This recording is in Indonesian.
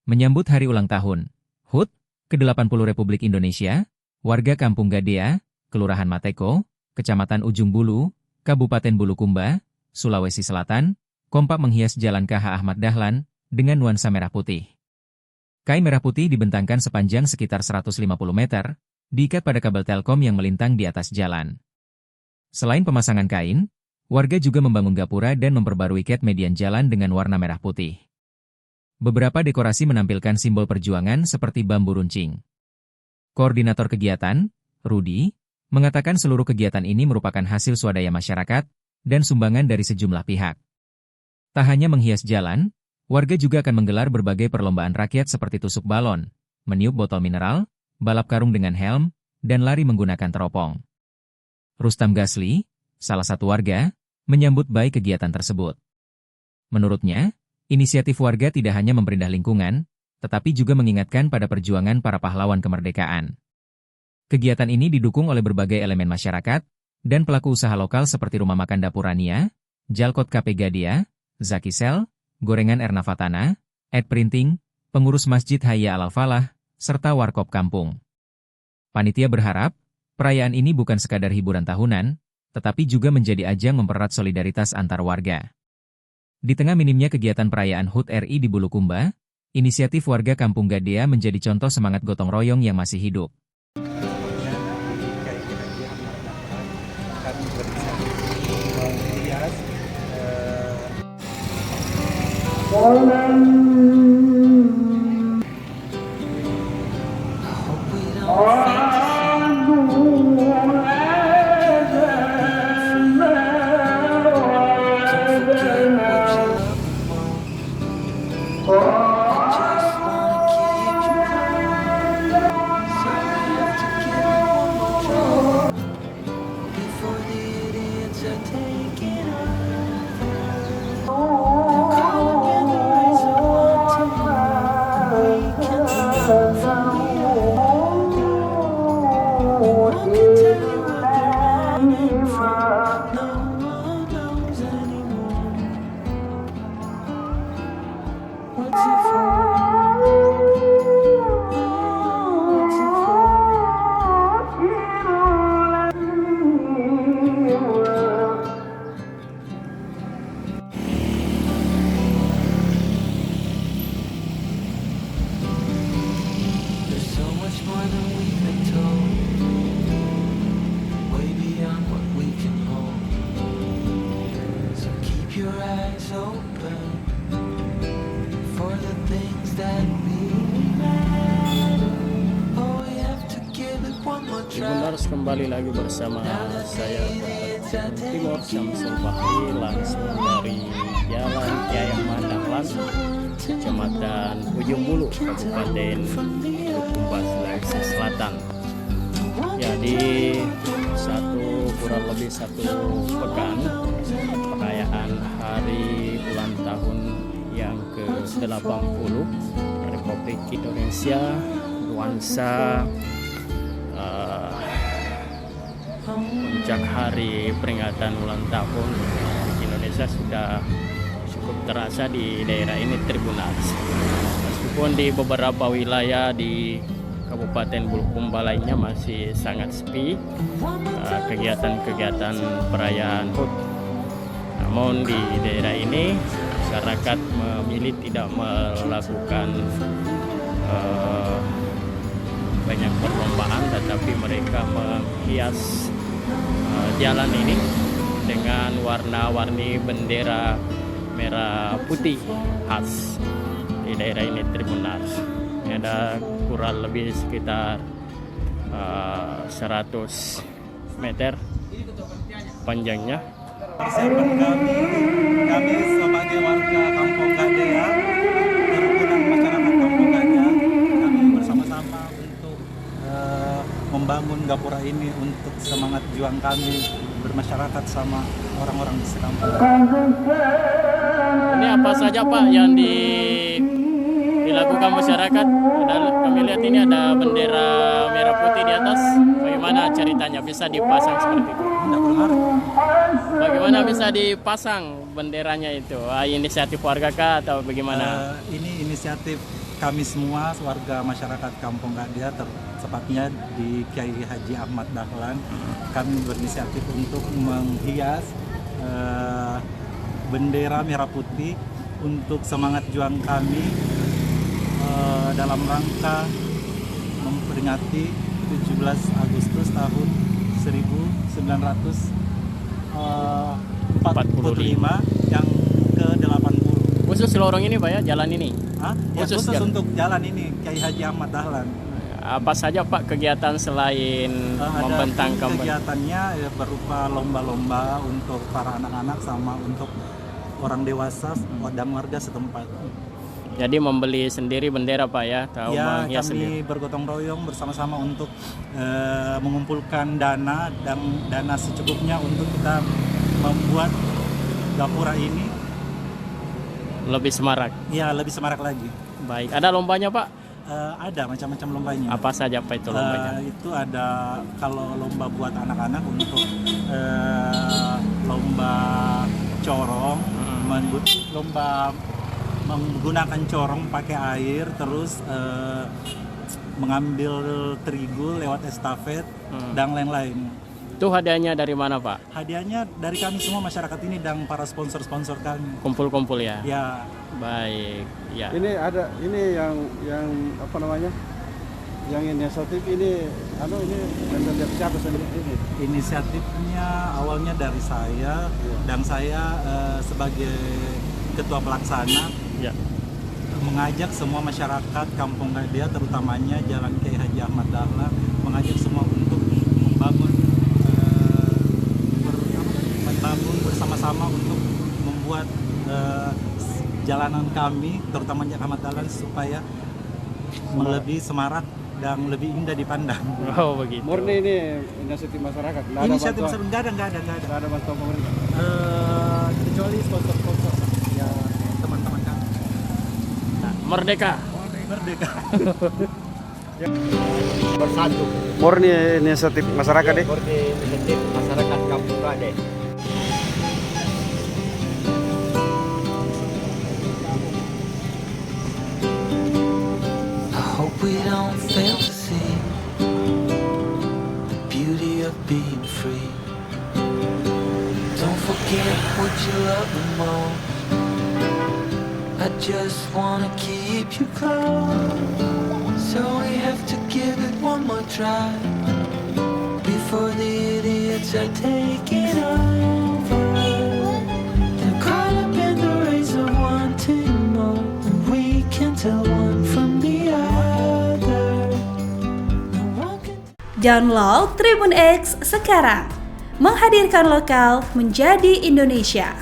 Menyambut hari ulang tahun HUT ke-80 Republik Indonesia, warga Kampung Gadea, Kelurahan Mateko, Kecamatan Ujung Bulu, Kabupaten Bulukumba, Sulawesi Selatan, kompak menghias Jalan KH Ahmad Dahlan dengan nuansa merah putih. Kain merah putih dibentangkan sepanjang sekitar 150 meter, diikat pada kabel Telkom yang melintang di atas jalan. Selain pemasangan kain, warga juga membangun gapura dan memperbarui cat median jalan dengan warna merah putih. Beberapa dekorasi menampilkan simbol perjuangan seperti bambu runcing. Koordinator kegiatan, Rudi, mengatakan seluruh kegiatan ini merupakan hasil swadaya masyarakat dan sumbangan dari sejumlah pihak. Tak hanya menghias jalan, warga juga akan menggelar berbagai perlombaan rakyat seperti tusuk balon, meniup botol mineral, balap karung dengan helm, dan lari menggunakan teropong. Rustam Gasli, salah satu warga, menyambut baik kegiatan tersebut. Menurutnya, inisiatif warga tidak hanya memperindah lingkungan, tetapi juga mengingatkan pada perjuangan para pahlawan kemerdekaan. Kegiatan ini didukung oleh berbagai elemen masyarakat dan pelaku usaha lokal seperti Rumah Makan Dapurania, Jalkot KP Gadea, Zaki Sel, Gorengan Erna Fatana, Ed Printing, pengurus Masjid Hayya Alal Falah, serta Warkop Kampung. Panitia berharap, perayaan ini bukan sekadar hiburan tahunan, tetapi juga menjadi ajang mempererat solidaritas antar warga. Di tengah minimnya kegiatan perayaan HUT RI di Bulukumba, inisiatif warga Kampung Gadea menjadi contoh semangat gotong royong yang masih hidup. Your eyes open for the things that really matter. Oh, we have to give it one more try. Harus kembali lagi bersama saya Timur Syamsul Fahri, langsung dari Jalan Kiai Ahmad Dahlan, Kecamatan Ujung Bulu, Kabupaten Bulukumba, Sulawesi Selatan. Jadi kurang lebih satu pekan perayaan hari ulang tahun yang ke-80 Republik Indonesia, nuansa puncak hari peringatan ulang tahun Republik Indonesia sudah cukup terasa di daerah ini Tribunas. Meskipun di beberapa wilayah di Kabupaten Bulukumba lainnya masih sangat sepi kegiatan-kegiatan perayaan HUT. Namun di daerah ini masyarakat memilih tidak melakukan banyak perlombaan, tetapi mereka menghias jalan ini dengan warna-warni bendera merah putih khas di daerah ini Tribunas. Ada kurang lebih sekitar 100 meter panjangnya. Kami sebagai warga Kampung Gadea, kerukunan masyarakat Kampung Gadea, kami bersama-sama untuk membangun gapura ini untuk semangat juang kami bermasyarakat sama orang-orang di sekampung. Ini apa saja Pak yang dilakukan masyarakat? Kami lihat ini ada bendera merah putih di atas. Bagaimana ceritanya bisa dipasang seperti itu? Bagaimana bisa dipasang benderanya itu? Inisiatif warga kah atau bagaimana? Ini inisiatif kami semua warga masyarakat Kampung Gadea, tepatnya di Kiai Haji Ahmad Dahlan, kami berinisiatif untuk menghias bendera merah putih untuk semangat juang kami dalam rangka memperingati 17 Agustus tahun 1945 yang ke-80. Khusus lorong ini Pak ya, jalan ini. Khusus untuk jalan ini Kiai Haji Ahmad Dahlan. Apa saja Pak kegiatan selain membentang kembali? Kegiatannya ya, berupa lomba-lomba untuk para anak-anak sama untuk orang dewasa dan warga setempat. Jadi membeli sendiri bendera Pak ya, atau Ya, menghias kami sendiri? bergotong royong bersama-sama untuk mengumpulkan dana dan dana secukupnya untuk kita membuat gapura ini Lebih semarak. ya lebih semarak lagi. Baik, ada lombanya Pak? Ada macam-macam lombanya. Apa saja Pak itu lombanya? Itu ada kalau lomba buat anak-anak untuk lomba corong, lomba menggunakan corong pakai air, terus mengambil terigu lewat estafet dan lain-lain. Itu hadiahnya dari mana Pak? Hadiahnya dari kami semua masyarakat ini dan para sponsor-sponsor kami. Kumpul-kumpul ya? Ya, Baik, ya. Ini ada ini yang apa namanya? Yang inisiatif ini ini dari siapa sendiri ini? inisiatifnya awalnya dari saya dan saya sebagai ketua pelaksana Ya. mengajak semua masyarakat Kampung Gadea, terutamanya Jalan Kiai Haji Ahmad Dahlan, mengajak semua untuk membangun bersama-sama untuk membuat jalanan kami, terutama Jalan Ahmad Dahlan, supaya lebih semarak dan lebih indah dipandang. Oh begitu. Murni ini inisiatif masyarakat. Nggak ada Inisiatif bantuan, nggak ada. nggak ada bantuan pemerintah. Kecuali sponsor-sponsor ya teman-teman kami. Merdeka. Merdeka. Bersatu Murni inisiatif masyarakat deh. seperti inisiatif masyarakat Kampung Gadea. I hope we don't fail to see the beauty of being free. Don't forget what you love the most. I just wanna keep you close, so we have to give it one more try before the idiots are taking over. They're caught up in the race of wanting more, and we can tell one from the other. No one can. Download Tribun X sekarang, menghadirkan lokal menjadi Indonesia.